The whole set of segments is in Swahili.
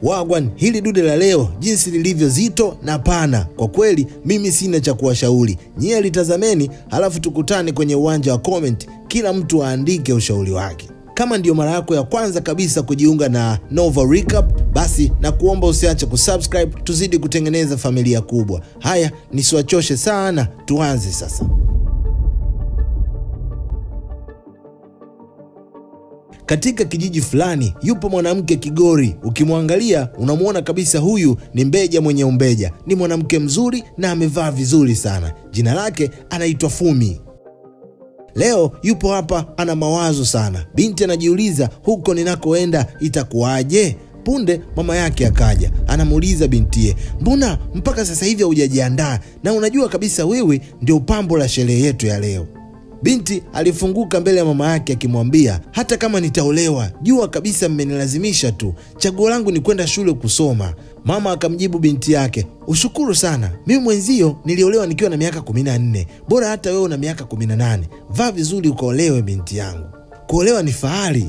Wagwan, hili dude la leo jinsi lilivyo zito na pana, kwa kweli mimi sina cha kuwashauri. Nyie litazameni, halafu tukutane kwenye uwanja wa comment, kila mtu aandike ushauri wake. Kama ndio mara yako ya kwanza kabisa kujiunga na Nova Recap, basi na kuomba usiache kusubscribe, tuzidi kutengeneza familia kubwa. Haya, nisiwachoshe sana, tuanze sasa. Katika kijiji fulani yupo mwanamke kigori. Ukimwangalia unamuona kabisa huyu ni mbeja mwenye umbeja. Ni mwanamke mzuri na amevaa vizuri sana. Jina lake anaitwa Fumi. Leo yupo hapa ana mawazo sana. Binti anajiuliza, huko ninakoenda itakuwaje? Punde mama yake akaja. Anamuuliza bintiye, mbona mpaka sasa hivi hujajiandaa? Na unajua kabisa wewe ndio pambo la sherehe yetu ya leo. Binti alifunguka mbele ya mama yake akimwambia, hata kama nitaolewa, jua kabisa mmenilazimisha tu. Chaguo langu ni kwenda shule kusoma. Mama akamjibu binti yake, ushukuru sana. Mimi mwenzio niliolewa nikiwa na miaka 14. Bora hata wewe una miaka 18. Vaa vizuri ukaolewe binti yangu. Kuolewa ni fahari.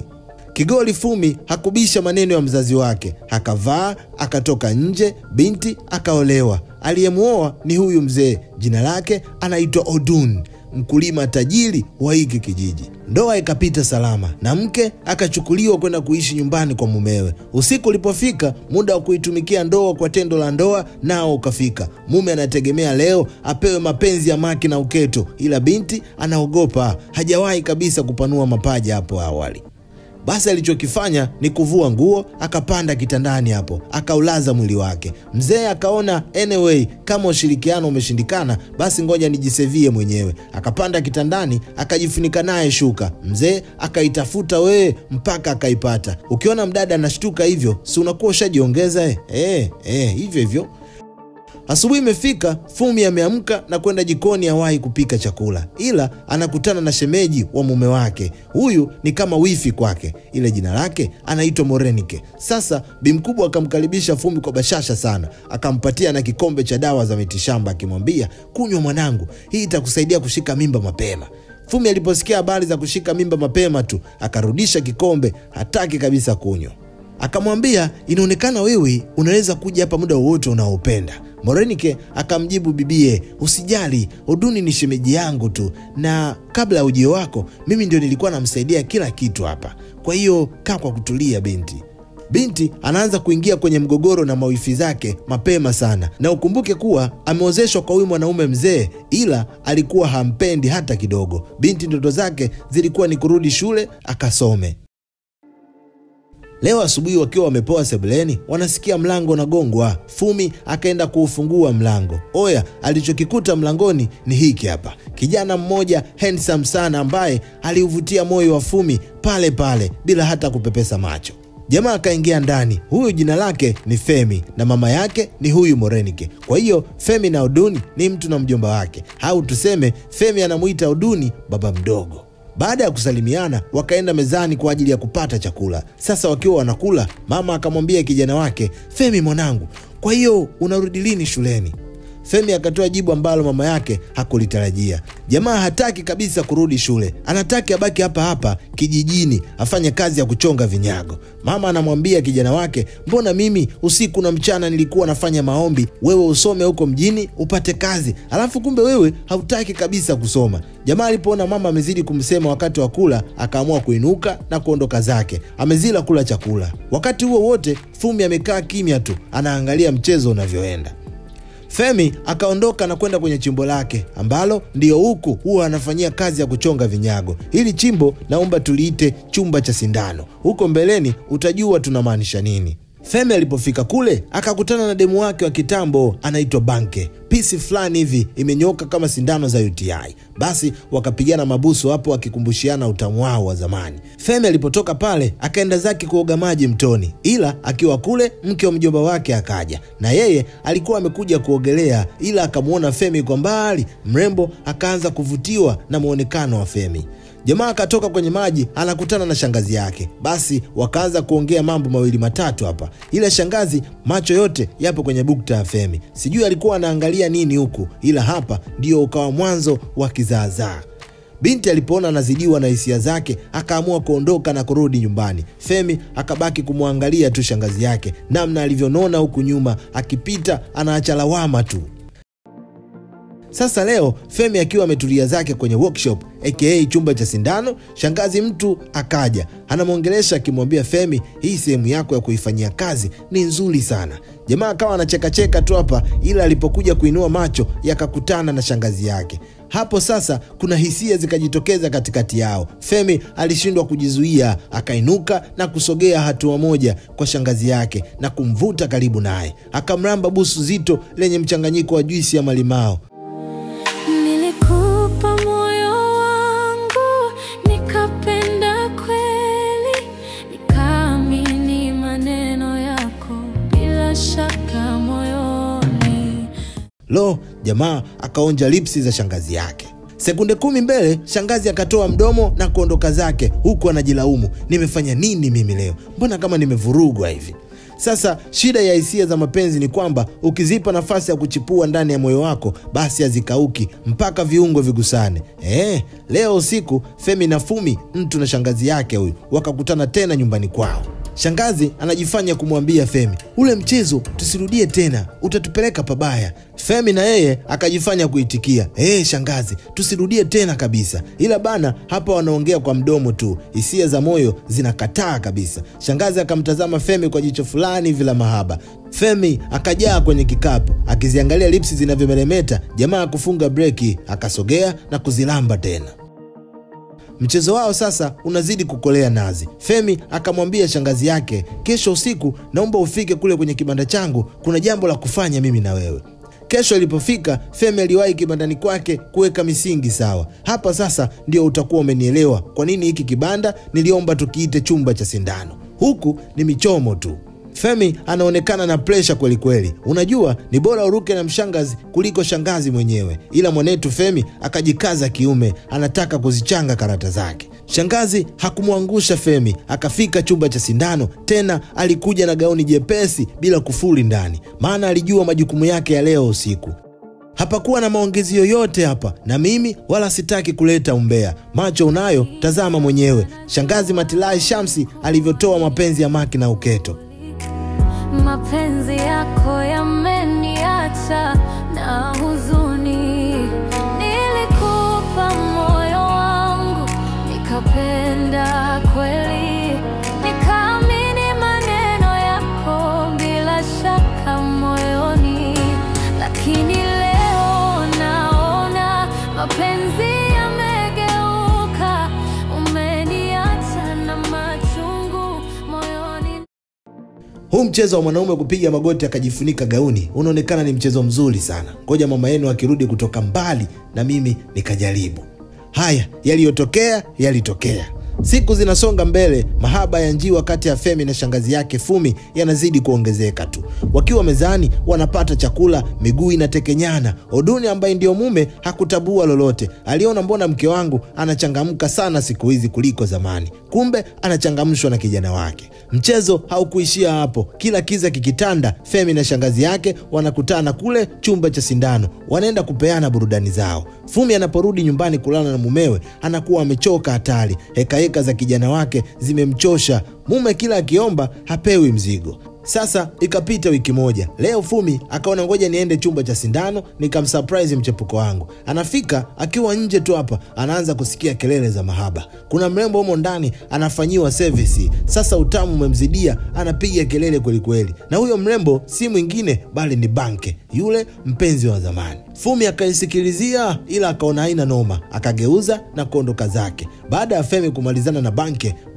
Kigoli Fumi hakubisha maneno ya mzazi wake. Akavaa, akatoka nje, binti akaolewa. Aliyemuoa ni huyu mzee. Jina lake anaitwa Odun, mkulima tajiri wa hiki kijiji. Ndoa ikapita salama na mke akachukuliwa kwenda kuishi nyumbani kwa mumewe. Usiku ulipofika, muda wa kuitumikia ndoa kwa tendo la ndoa nao ukafika. Mume anategemea leo apewe mapenzi ya maki na uketo, ila binti anaogopa, hajawahi kabisa kupanua mapaja hapo awali. Basi alichokifanya ni kuvua nguo, akapanda kitandani hapo, akaulaza mwili wake. Mzee akaona anyway, kama ushirikiano umeshindikana, basi ngoja nijisevie mwenyewe. Akapanda kitandani, akajifunika naye shuka. Mzee akaitafuta mpaka akaipata. Ukiona mdada anashtuka hivyo, si unakuwa ushajiongeza hivyo hivyo. Asubuhi imefika, Fumi ameamka na kwenda jikoni awahi kupika chakula. Ila anakutana na shemeji wa mume wake. Huyu ni kama wifi kwake. Ile jina lake anaitwa Morenike. Sasa bimkubwa akamkaribisha Fumi kwa bashasha sana. Akampatia na kikombe cha dawa za mitishamba akimwambia, kunywa mwanangu, hii itakusaidia kushika mimba mapema. Fumi aliposikia habari za kushika mimba mapema tu, akarudisha kikombe, hataki kabisa kunywa. Akamwambia, inaonekana wewe unaweza kuja hapa muda wowote unaopenda. Morenike akamjibu bibie, usijali, Oduni ni shemeji yangu tu, na kabla ya ujio wako mimi ndio nilikuwa namsaidia kila kitu hapa. Kwa hiyo kaa kwa kutulia binti. Binti anaanza kuingia kwenye mgogoro na mawifi zake mapema sana. Na ukumbuke kuwa ameozeshwa kwa huyu mwanaume mzee, ila alikuwa hampendi hata kidogo. Binti ndoto zake zilikuwa ni kurudi shule akasome. Leo asubuhi wakiwa wamepoa sebuleni, wanasikia mlango unagongwa. Fumi akaenda kuufungua mlango. Oya, alichokikuta mlangoni ni hiki hapa. Kijana mmoja handsome sana ambaye aliuvutia moyo wa Fumi pale pale bila hata kupepesa macho. Jamaa akaingia ndani. Huyu jina lake ni Femi na mama yake ni huyu Morenike. Kwa hiyo Femi na Oduni ni mtu na mjomba wake. Au tuseme Femi anamuita Oduni baba mdogo. Baada ya kusalimiana, wakaenda mezani kwa ajili ya kupata chakula. Sasa wakiwa wanakula, mama akamwambia kijana wake, Femi mwanangu, kwa hiyo unarudi lini shuleni? Femi akatoa jibu ambalo mama yake hakulitarajia. Jamaa hataki kabisa kurudi shule. Anataka abaki hapa hapa kijijini afanye kazi ya kuchonga vinyago. Mama anamwambia kijana wake, mbona mimi usiku na mchana nilikuwa nafanya maombi, wewe usome huko mjini upate kazi, alafu kumbe wewe hautaki kabisa kusoma. Jamaa alipoona mama amezidi kumsema wakati wa kula, akaamua kuinuka na kuondoka zake. Amezila kula chakula. Wakati huo wote Fumi amekaa kimya tu, anaangalia mchezo unavyoenda. Femi akaondoka na kwenda kwenye chimbo lake ambalo ndio huku huwa anafanyia kazi ya kuchonga vinyago. Hili chimbo naomba tuliite chumba cha sindano. Huko mbeleni utajua tunamaanisha nini. Femi alipofika kule akakutana na demu wake wa kitambo anaitwa Banke. Pisi fulani hivi imenyoka kama sindano za UTI. Basi wakapigana mabusu hapo wakikumbushiana utamu wao wa zamani. Femi alipotoka pale akaenda zake kuoga maji mtoni. Ila akiwa kule mke wa mjomba wake akaja. Na yeye alikuwa amekuja kuogelea, ila akamuona Femi kwa mbali. Mrembo akaanza kuvutiwa na muonekano wa Femi. Jamaa akatoka kwenye maji anakutana na shangazi yake. Basi wakaanza kuongea mambo mawili matatu hapa. Ila shangazi macho yote yapo kwenye bukta ya Femi. Sijui alikuwa anaangalia nini huku, ila hapa ndio ukawa mwanzo wa kizaazaa. Binti alipoona anazidiwa na hisia zake, akaamua kuondoka na kurudi nyumbani. Femi akabaki kumwangalia tu shangazi yake, namna alivyonona huku nyuma, akipita anaacha lawama tu. Sasa leo Femi akiwa ametulia zake kwenye workshop aka chumba cha sindano, shangazi mtu akaja. Anamuongelesha akimwambia Femi, hii sehemu yako ya kuifanyia kazi ni nzuri sana. Jamaa akawa anacheka tu hapa, ila alipokuja kuinua macho yakakutana na shangazi yake. Hapo sasa kuna hisia zikajitokeza katikati yao. Femi alishindwa kujizuia, akainuka na kusogea hatua moja kwa shangazi yake na kumvuta karibu naye. Akamramba busu zito lenye mchanganyiko wa juisi ya malimao. Nilikupa moyo wangu, nikapenda kweli, nikaamini maneno yako bila shaka moyoni. Lo, jamaa akaonja lipsi za shangazi yake. Sekunde 10 mbele, shangazi akatoa mdomo na kuondoka zake huku anajilaumu, nimefanya nini mimi leo? Mbona kama nimevurugwa hivi? Sasa shida ya hisia za mapenzi ni kwamba ukizipa nafasi ya kuchipua ndani ya moyo wako, basi hazikauki mpaka viungo vigusane. Leo usiku Femi na Fumi, mtu na shangazi yake huyu, wakakutana tena nyumbani kwao. Shangazi anajifanya kumwambia Femi, ule mchezo tusirudie tena, utatupeleka pabaya. Femi na yeye akajifanya kuitikia, shangazi, tusirudie tena kabisa. Ila bana, hapa wanaongea kwa mdomo tu, hisia za moyo zinakataa kabisa. Shangazi akamtazama Femi kwa jicho fulani vila mahaba. Femi akajaa kwenye kikapu, akiziangalia lipsi zinavyomeremeta. Jamaa kufunga breki, akasogea na kuzilamba tena. Mchezo wao sasa unazidi kukolea nazi. Femi akamwambia shangazi yake, kesho usiku naomba ufike kule kwenye kibanda changu, kuna jambo la kufanya mimi na wewe. Kesho ilipofika, Femi aliwahi kibandani kwake kuweka misingi sawa. Hapa sasa ndio utakuwa umenielewa kwa nini hiki kibanda niliomba tukiite chumba cha sindano. Huku ni michomo tu. Femi anaonekana na pressure kweli kweli. Unajua ni bora uruke na mshangazi kuliko shangazi mwenyewe. Ila mwanetu Femi akajikaza kiume, anataka kuzichanga karata zake. Shangazi hakumwangusha Femi, akafika chumba cha sindano. Tena alikuja na gauni jepesi bila kufuli ndani, maana alijua majukumu yake ya leo usiku. Hapakuwa na maongezi yoyote hapa, na mimi wala sitaki kuleta umbea. Macho unayo, tazama mwenyewe. Shangazi Matilai Shamsi alivyotoa mapenzi ya Maki na Uketo. Mapenzi yako yameniacha na huzuni. Nilikupa moyo wangu, nikapenda kweli, nikaamini maneno yako bila shaka moyoni. Lakini leo naona mapenzi yamegeuka, umeniacha na machungu moyoni. Huu mchezo wa mwanaume kupiga magoti akajifunika gauni unaonekana ni mchezo mzuri sana. Ngoja mama yenu akirudi kutoka mbali na mimi nikajaribu. Haya, yaliyotokea yalitokea. Siku zinasonga mbele, mahaba ya njiwa kati ya Femi na shangazi yake Fumi yanazidi kuongezeka tu. Wakiwa mezani wanapata chakula, miguu inatekenyana. Oduni ambaye ndio mume hakutabua lolote. Aliona mbona mke wangu anachangamka sana siku hizi kuliko zamani. Kumbe anachangamshwa na kijana wake. Mchezo haukuishia hapo. Kila kiza kikitanda, Femi na shangazi yake wanakutana kule chumba cha sindano. Wanaenda kupeana burudani zao. Fumi anaporudi nyumbani kulala na mumewe, anakuwa amechoka hatari. Heka za kijana wake zimemchosha. Mume kila akiomba hapewi mzigo. Sasa ikapita wiki moja. Leo Fumi akaona ngoja niende chumba cha sindano nikamsurprise mchepuko wangu. Anafika akiwa nje tu hapa anaanza kusikia kelele za mahaba. Kuna mrembo humo ndani anafanyiwa service. Sasa utamu umemzidia, anapiga kelele kweli kweli. Na huyo mrembo si mwingine bali ni Banke, yule mpenzi wa zamani. Fumi akaisikilizia ila akaona haina noma, akageuza na kuondoka zake. Baada ya Femi kumalizana na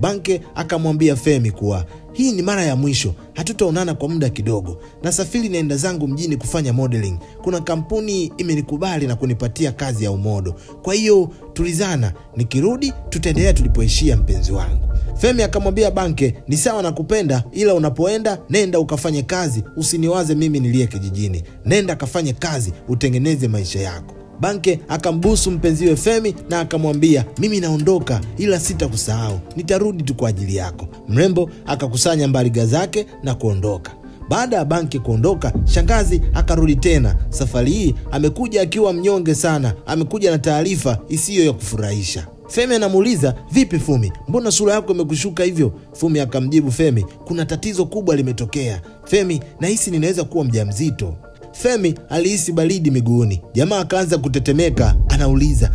Banke akamwambia Femi kuwa hii ni mara ya mwisho, hatutaonana kwa muda kidogo. Nasafiri naenda zangu mjini kufanya modeling. Kuna kampuni imenikubali na kunipatia kazi ya umodo. Kwa hiyo tulizana, nikirudi tutaendelea tulipoishia mpenzi wangu. Femi akamwambia Banke, ni sawa na kupenda, ila unapoenda nenda ukafanye kazi, usiniwaze mimi nilie kijijini. Nenda kafanye kazi, utengeneze maisha yako. Banke akambusu mpenziwe Femi na akamwambia, mimi naondoka ila sitakusahau, nitarudi tu kwa ajili yako. Mrembo akakusanya mbariga zake na kuondoka. Baada ya Banke kuondoka, shangazi akarudi tena. Safari hii amekuja akiwa mnyonge sana, amekuja na taarifa isiyo ya kufurahisha. Femi anamuuliza, vipi Fumi, mbona sura yako imekushuka hivyo? Fumi akamjibu Femi, kuna tatizo kubwa limetokea. Femi, nahisi ninaweza kuwa mjamzito. Femi alihisi baridi miguuni. Jamaa akaanza kutetemeka, anauliza,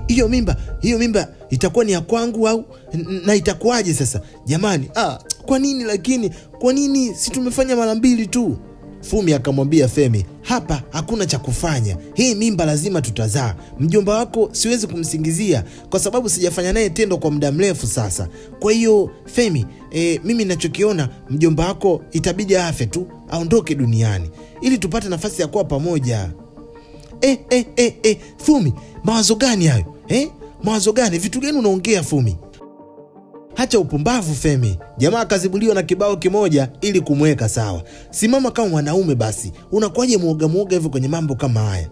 hiyo mimba itakuwa ni ya kwangu au na itakuwaje sasa? Jamani, kwa nini lakini? Kwa nini si tumefanya mara 2 tu? Fumi akamwambia Femi, hapa hakuna cha kufanya. Hii mimba lazima tutazaa. Mjomba wako siwezi kumsingizia kwa sababu sijafanya naye tendo kwa muda mrefu sasa. Kwa hiyo Femi, mimi ninachokiona mjomba wako itabidi afe tu, aondoke duniani ili tupate nafasi ya kuwa pamoja. Fumi, mawazo gani hayo? Mawazo gani? Vitu gani unaongea Fumi? Hacha upumbavu Femi. Jamaa akazibuliwa na kibao kimoja ili kumweka sawa. Simama kama mwanaume basi. Unakuwaje muoga hivyo kwenye mambo kama haya?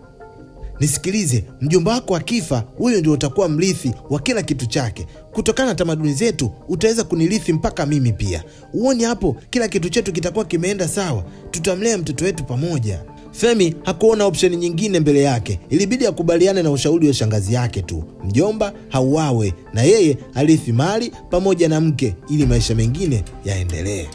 Nisikilize, mjomba wako akifa, wewe ndio utakuwa mrithi wa kila kitu chake. Kutokana na tamaduni zetu, utaweza kunirithi mpaka mimi pia. Uone hapo kila kitu chetu kitakuwa kimeenda sawa. Tutamlea mtoto wetu pamoja. Femi hakuona option nyingine mbele yake. Ilibidi akubaliane na ushauri wa shangazi yake tu. Mjomba hauawe na yeye alithi mali pamoja na mke ili maisha mengine yaendelee.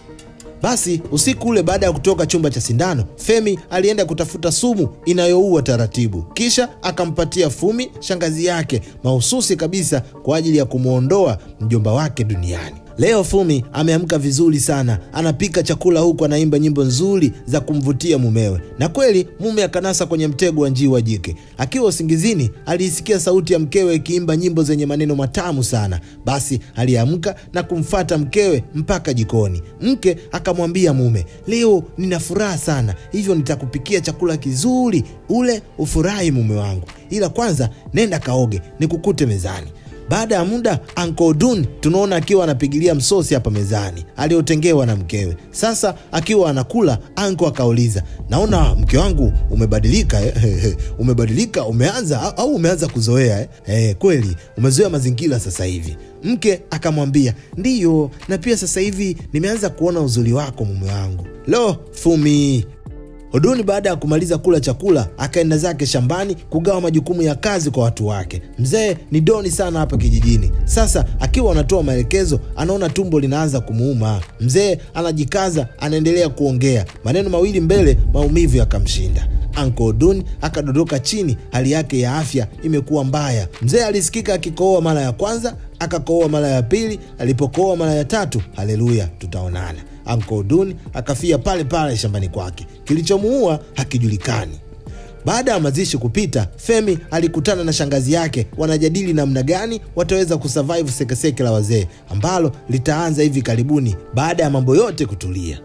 Basi usiku ule baada ya kutoka chumba cha sindano, Femi alienda kutafuta sumu inayoua taratibu. Kisha akampatia Fumi shangazi yake mahususi kabisa kwa ajili ya kumuondoa mjomba wake duniani. Leo Fumi ameamka vizuri sana, anapika chakula huku anaimba nyimbo nzuri za kumvutia mumewe. Na kweli mume akanasa kwenye mtego wa njiwa jike. Akiwa usingizini aliisikia sauti ya mkewe ikiimba nyimbo zenye maneno matamu sana. Basi aliamka na kumfuata mkewe mpaka jikoni. Mke akamwambia mume, leo nina furaha sana, hivyo nitakupikia chakula kizuri ule ufurahi mume wangu. Ila kwanza nenda kaoge nikukute mezani. Baada ya muda Uncle Dun tunaona akiwa anapigilia msosi hapa mezani aliotengewa na mkewe. Sasa akiwa anakula, Uncle akauliza, naona mke wangu umebadilika umebadilika, umeanza kuzoea kweli umezoea mazingira sasa hivi? Mke akamwambia, ndiyo, na pia sasa hivi nimeanza kuona uzuri wako mume wangu. Lo Fumi. Oduni baada ya kumaliza kula chakula akaenda zake shambani kugawa majukumu ya kazi kwa watu wake. Mzee ni doni sana hapa kijijini. Sasa akiwa anatoa maelekezo anaona tumbo linaanza kumuuma. Mzee anajikaza, anaendelea kuongea. Maneno mawili mbele maumivu yakamshinda. Uncle Dun akadondoka chini, hali yake ya afya imekuwa mbaya. Mzee alisikika akikohoa mara ya kwanza, akakohoa mara ya pili, alipokohoa mara ya tatu, haleluya tutaonana. Uncle Dun akafia pale pale shambani kwake. Kilichomuua hakijulikani. Baada ya mazishi kupita, Femi alikutana na shangazi yake, wanajadili namna gani wataweza kusurvive sekeseke la wazee ambalo litaanza hivi karibuni baada ya mambo yote kutulia.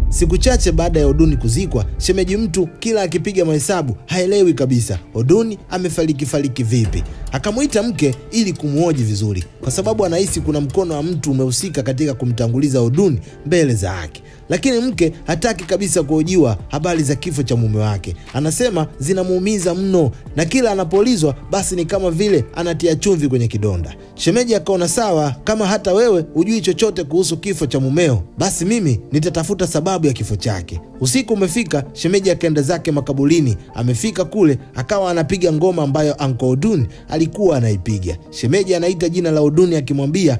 Siku chache baada ya Oduni kuzikwa, shemeji mtu kila akipiga mahesabu haelewi kabisa Oduni amefariki vipi. Akamuita mke ili kumuhoji vizuri kwa sababu anahisi kuna mkono wa mtu umehusika katika kumtanguliza Oduni mbele za haki. Lakini mke hataki kabisa kuhojiwa habari za kifo cha mume wake. Anasema zinamuumiza mno na kila anapolizwa basi ni kama vile anatia chumvi kwenye kidonda. Shemeji akaona sawa, kama hata wewe hujui chochote kuhusu kifo cha mumeo, basi mimi nitatafuta sababu ya kifo chake. Usiku umefika, shemeji akaenda zake makaburini. Amefika kule akawa anapiga ngoma ambayo Uncle Oduni alikuwa anaipiga. Shemeji anaita jina la Oduni akimwambia,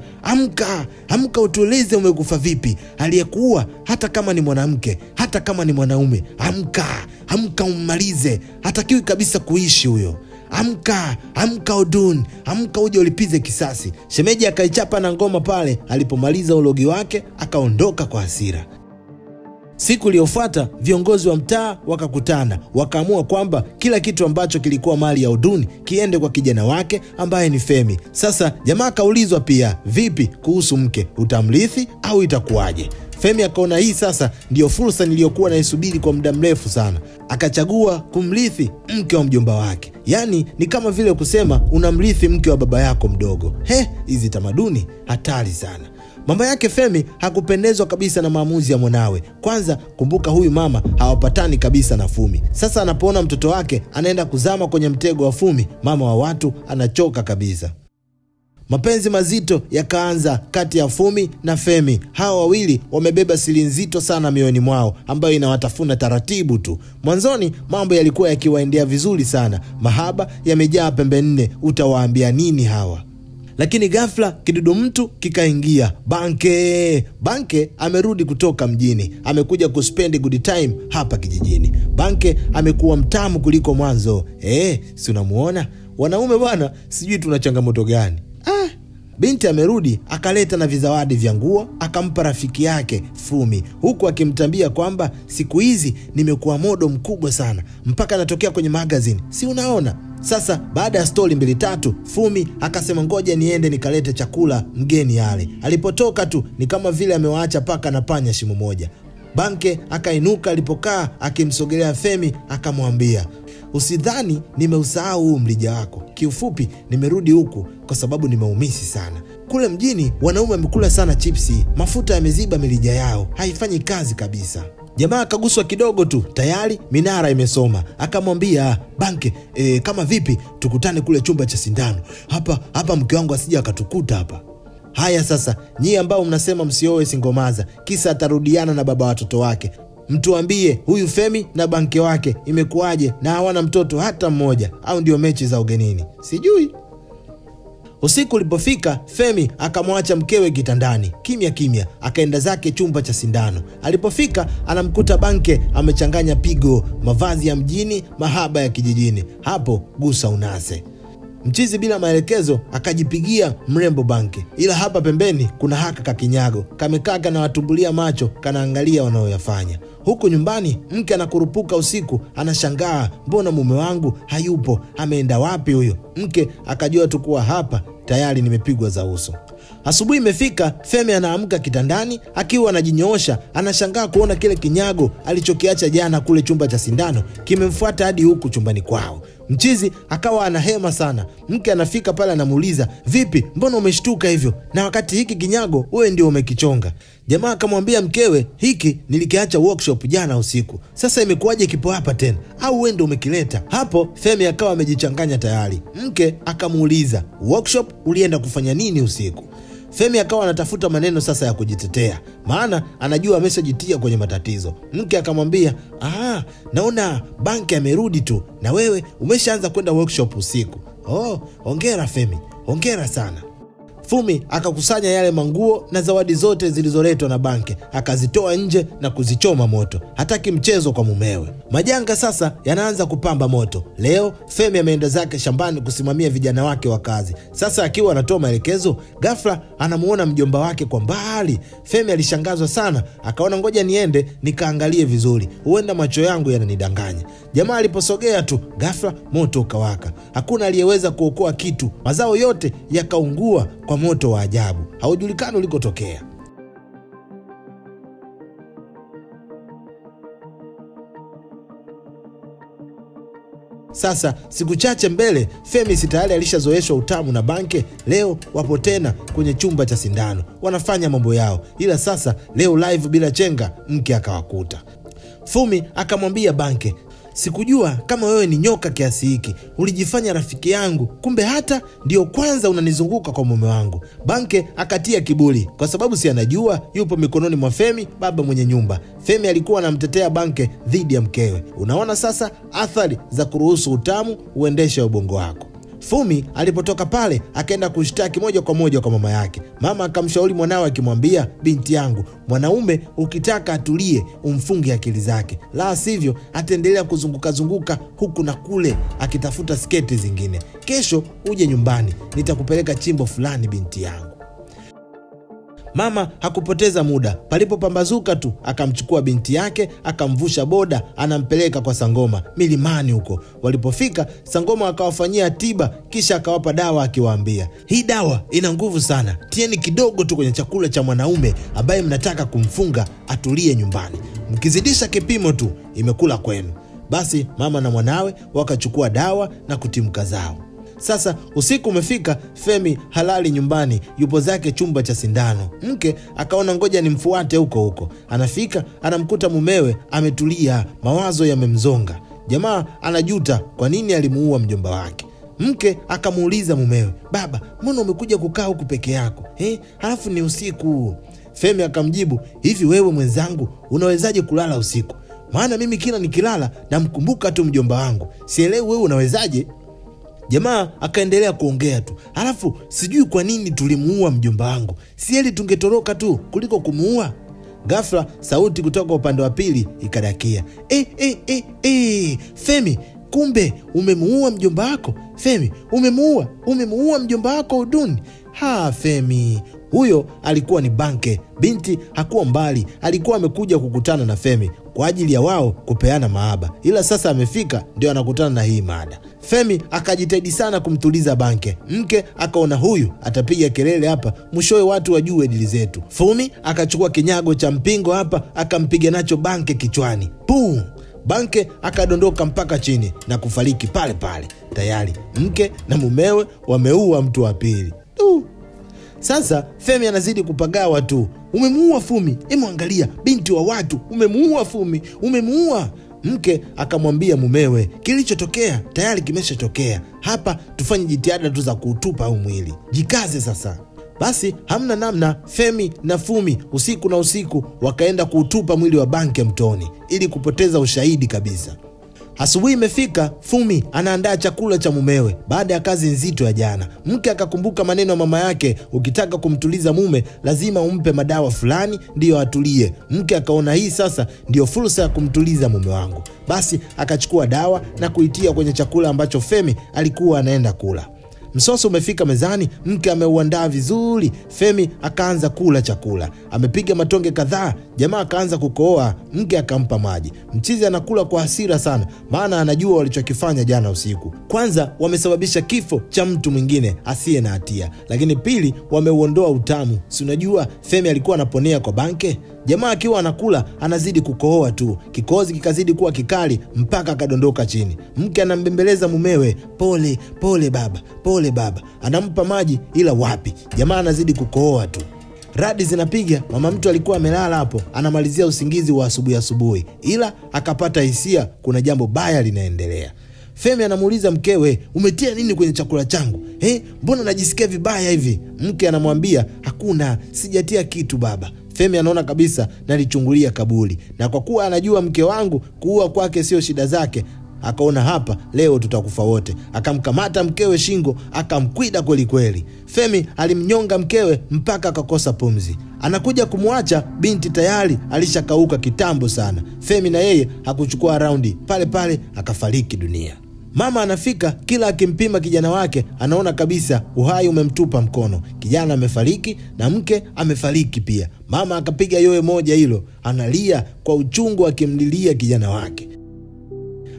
amka utueleze umekufa vipi, aliyekuua hata kama ni mwanamke, hata kama ni mwanaume, amka ummalize, hatakiwi kabisa kuishi huyo. Amka Oduni, amka uje ulipize kisasi. Shemeji akaichapa na ngoma pale. Alipomaliza ulogi wake akaondoka kwa hasira. Siku iliyofuata viongozi wa mtaa wakakutana, wakaamua kwamba kila kitu ambacho kilikuwa mali ya Oduni kiende kwa kijana wake ambaye ni Femi. Sasa jamaa kaulizwa pia, vipi kuhusu mke, utamrithi au itakuwaje? Femi akaona hii sasa ndiyo fursa niliyokuwa naisubiri kwa muda mrefu sana. Akachagua kumrithi mke wa mjomba wake. Yaani ni kama vile kusema unamrithi mke wa baba yako mdogo. Hizi tamaduni hatari sana. Mama yake Femi hakupendezwa kabisa na maamuzi ya mwanawe. Kwanza kumbuka huyu mama hawapatani kabisa na Fumi. Sasa anapoona mtoto wake anaenda kuzama kwenye mtego wa Fumi, mama wa watu anachoka kabisa. Mapenzi mazito yakaanza kati ya Fumi na Femi. Hawa wawili wamebeba siri nzito sana mioyoni mwao ambayo inawatafuna taratibu tu. Mwanzoni mambo yalikuwa yakiwaendea vizuri sana. Mahaba yamejaa pembe nne, utawaambia nini hawa? Lakini ghafla kidudu mtu kikaingia. Banke amerudi kutoka mjini. Amekuja kuspendi good time hapa kijijini. Banke amekuwa mtamu kuliko mwanzo. Si unamuona? Wanaume bwana, sijui tuna changamoto gani. Binti amerudi akaleta na vizawadi vya nguo, akampa rafiki yake Fumi, huku akimtambia kwamba siku hizi nimekuwa modo mkubwa sana mpaka natokea kwenye magazine, si unaona? Sasa baada ya stori 2-3 Fumi akasema ngoja niende nikalete chakula mgeni yale. Alipotoka tu ni kama vile amewaacha paka na panya shimo moja. Banke akainuka alipokaa akimsogelea Femi akamwambia, usidhani nimeusahau huu mlija wako. Kiufupi nimerudi huku kwa sababu nimeumisi sana. Kule mjini wanaume wamekula sana chipsi, mafuta yameziba milija yao, haifanyi kazi kabisa. Jamaa akaguswa kidogo tu, tayari minara imesoma. Akamwambia Banke, kama vipi tukutane kule chumba cha sindano. Hapa mke wangu asije akatukuta hapa. Haya sasa, nyie ambao mnasema msioe singomaza, kisa atarudiana na baba watoto wake. Mtuambie huyu Femi na Banke wake imekuwaje na hawana mtoto hata mmoja, au ndio mechi za ugenini? Sijui. Usiku ulipofika, Femi akamwacha mkewe kitandani kimya akaenda zake chumba cha sindano. Alipofika anamkuta Banke amechanganya pigo, mavazi ya mjini, mahaba ya kijijini. Hapo gusa unase. Mchizi bila maelekezo akajipigia mrembo Banke. Ila hapa pembeni kuna haka kakinyago kamekaa na watumbulia macho kanaangalia wanaoyafanya. Huku nyumbani mke anakurupuka usiku, anashangaa mbona mume wangu hayupo, ameenda wapi huyo? Mke akajua tu kuwa hapa tayari nimepigwa za uso. Asubuhi imefika, Femi anaamka kitandani akiwa anajinyoosha, anashangaa kuona kile kinyago alichokiacha jana kule chumba cha sindano kimemfuata hadi huku chumbani kwao. Mchizi akawa anahema sana. Mke anafika pale anamuuliza, vipi mbona umeshtuka hivyo na wakati hiki kinyago wewe ndio umekichonga? Jamaa akamwambia mkewe, hiki nilikiacha workshop jana usiku, sasa imekuwaje kipo hapa tena, au wewe ndio umekileta? Hapo Femi akawa amejichanganya tayari. Mke akamuuliza, workshop ulienda kufanya nini usiku? Femi akawa anatafuta maneno sasa ya kujitetea, maana anajua ameshajitia kwenye matatizo. Mke akamwambia, naona Banke amerudi tu na wewe umeshaanza kwenda workshop usiku. Hongera Femi, hongera sana. Fumi akakusanya yale manguo na zawadi zote zilizoletwa na Banke, akazitoa nje na kuzichoma moto. Hataki mchezo kwa mumewe. Majanga sasa yanaanza kupamba moto. Leo Femi ameenda zake shambani kusimamia vijana wake wa kazi. Sasa akiwa anatoa maelekezo, ghafla anamuona mjomba wake kwa mbali. Femi alishangazwa sana, akaona ngoja niende nikaangalie vizuri, huenda macho yangu yananidanganya. Jamaa aliposogea tu, ghafla moto ukawaka. Hakuna aliyeweza kuokoa kitu. Mazao yote yakaungua kwa moto wa ajabu, haujulikani ulikotokea. Sasa siku chache mbele, Femi tayari alishazoeshwa utamu na Banke. Leo wapo tena kwenye chumba cha sindano, wanafanya mambo yao. Ila sasa leo live bila chenga, mke akawakuta. Fumi akamwambia Banke, sikujua kama wewe ni nyoka kiasi hiki, ulijifanya rafiki yangu, kumbe hata ndio kwanza unanizunguka kwa mume wangu. Banke akatia kiburi kwa sababu si anajua yupo mikononi mwa Femi, baba mwenye nyumba. Femi alikuwa anamtetea Banke dhidi ya mkewe. Unaona sasa athari za kuruhusu utamu uendeshe ubongo wako. Fumi alipotoka pale akaenda kushtaki moja kwa moja kwa mama yake. Mama akamshauri mwanawe akimwambia, binti yangu, mwanaume ukitaka atulie umfunge akili zake, la sivyo ataendelea kuzunguka huku na kule akitafuta sketi zingine. Kesho uje nyumbani, nitakupeleka chimbo fulani binti yangu. Mama hakupoteza muda, palipopambazuka tu akamchukua binti yake akamvusha boda, anampeleka kwa Sangoma milimani huko. Walipofika, Sangoma akawafanyia tiba kisha akawapa dawa akiwaambia, hii dawa ina nguvu sana, tieni kidogo tu kwenye chakula cha mwanaume ambaye mnataka kumfunga atulie nyumbani, mkizidisha kipimo tu imekula kwenu. Basi mama na mwanawe wakachukua dawa na kutimka zao. Sasa usiku umefika, Femi halali nyumbani, yupo zake chumba cha sindano. Mke akaona ngoja nimfuate huko. Anafika anamkuta mumewe ametulia, mawazo yamemzonga. Jamaa anajuta kwa nini alimuua mjomba wake. Mke akamuuliza mumewe, baba, mbona umekuja kukaa huku peke yako? Halafu ni usiku. Femi akamjibu, hivi wewe mwenzangu unawezaje kulala usiku? Maana mimi kila nikilala namkumbuka tu mjomba wangu. Sielewi wewe unawezaje? Jamaa akaendelea kuongea tu. Halafu sijui kwa nini tulimuua mjomba wangu. Sieli tungetoroka tu kuliko kumuua. Ghafla sauti kutoka upande wa pili ikadakia. Femi, kumbe umemuua mjomba wako? Femi, umemuua mjomba wako Uduni? Femi. Huyo alikuwa ni Banke. Binti hakuwa mbali, alikuwa amekuja kukutana na Femi kwa ajili ya wao kupeana mahaba. Ila sasa amefika ndio anakutana na hii mada. Femi akajitahidi sana kumtuliza Banke. Mke akaona huyu atapiga kelele hapa, mwishowe watu wajue dili zetu. Fumi akachukua kinyago cha mpingo hapa, akampiga nacho Banke kichwani. Pum! Banke akadondoka mpaka chini na kufariki pale pale. Tayari mke na mumewe wameua mtu wa pili. Sasa Femi anazidi kupagawa tu. Umemuua Fumi, angalia binti wa watu, umemuua Fumi, umemuua. Mke akamwambia mumewe, kilichotokea tayari kimeshatokea. Hapa tufanye jitihada tu za kuutupa au mwili. Jikaze sasa. Basi hamna namna, Femi na Fumi usiku wakaenda kuutupa mwili wa Banke mtoni ili kupoteza ushahidi kabisa. Asubuhi imefika, Fumi anaandaa chakula cha mumewe baada ya kazi nzito ya jana. Mke akakumbuka maneno ya mama yake, ukitaka kumtuliza mume lazima umpe madawa fulani ndiyo atulie. Mke akaona hii sasa ndiyo fursa ya kumtuliza mume wangu. Basi akachukua dawa na kuitia kwenye chakula ambacho Femi alikuwa anaenda kula. Msoso umefika mezani, mke ameuandaa vizuri. Femi akaanza kula chakula. Amepiga matonge kadhaa, jamaa akaanza kukohoa, mke akampa maji. Mchizi anakula kwa hasira sana, maana anajua walichokifanya jana usiku. Kwanza wamesababisha kifo cha mtu mwingine asiye na hatia, lakini pili wameuondoa utamu. Si unajua Femi alikuwa anaponea kwa Banke? Jamaa akiwa anakula anazidi kukohoa tu. Kikohozi kikazidi kuwa kikali mpaka akadondoka chini. Mke anambembeleza mumewe, pole baba, pole baba. Anampa maji ila wapi, jamaa anazidi kukohoa tu. Radi zinapiga, mama mtu alikuwa amelala hapo anamalizia usingizi wa asubuhi, ila akapata hisia kuna jambo baya linaendelea. Femi anamuuliza mkewe, umetia nini kwenye chakula changu? Mbona najisikia vibaya hivi? Mke anamwambia, hakuna, sijatia kitu baba. Femi anaona kabisa nalichungulia kaburi, na kwa kuwa anajua mke wangu kuua kwake sio shida zake, akaona hapa leo tutakufa wote. Akamkamata mkewe shingo, akamkwida kweli kweli. Femi alimnyonga mkewe mpaka akakosa pumzi. Anakuja kumwacha, binti tayari alishakauka kitambo sana. Femi na yeye hakuchukua raundi, pale pale akafariki dunia. Mama anafika, kila akimpima kijana wake anaona kabisa uhai umemtupa mkono. Kijana amefariki na mke amefariki pia. Mama akapiga yowe moja hilo, analia kwa uchungu akimlilia kijana wake.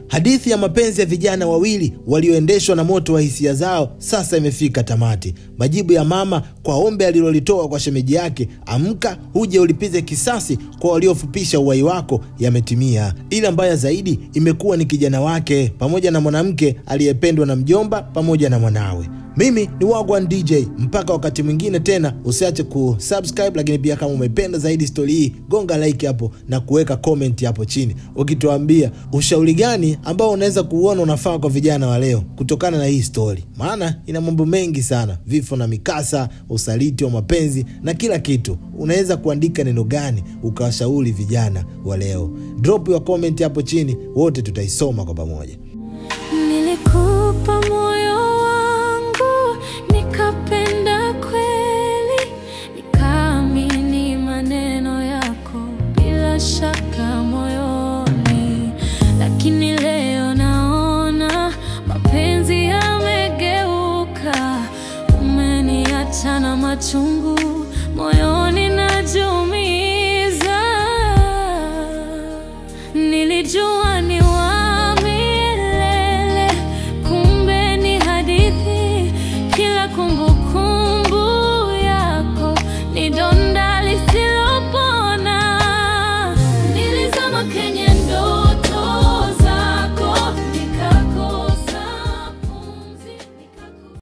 Hadithi ya mapenzi ya vijana wawili walioendeshwa na moto wa hisia zao sasa imefika tamati. Majibu ya mama kwa ombi alilolitoa kwa shemeji yake, amka uje ulipize kisasi kwa waliofupisha uhai wako, yametimia. Ila mbaya zaidi imekuwa ni kijana wake pamoja na mwanamke aliyependwa na mjomba pamoja na mwanawe. Mimi ni Wagwan DJ, mpaka wakati mwingine tena. Usiache kusubscribe, lakini pia kama umependa zaidi story hii, gonga like hapo na kuweka comment hapo chini ukituambia ushauri gani ambao unaweza kuuona unafaa kwa vijana wa leo kutokana na hii story. Maana ina mambo mengi sana, vifo na mikasa, usaliti wa mapenzi na kila kitu. Unaweza kuandika neno gani ukawashauri vijana wa leo? Drop your comment hapo chini, wote tutaisoma kwa pamoja.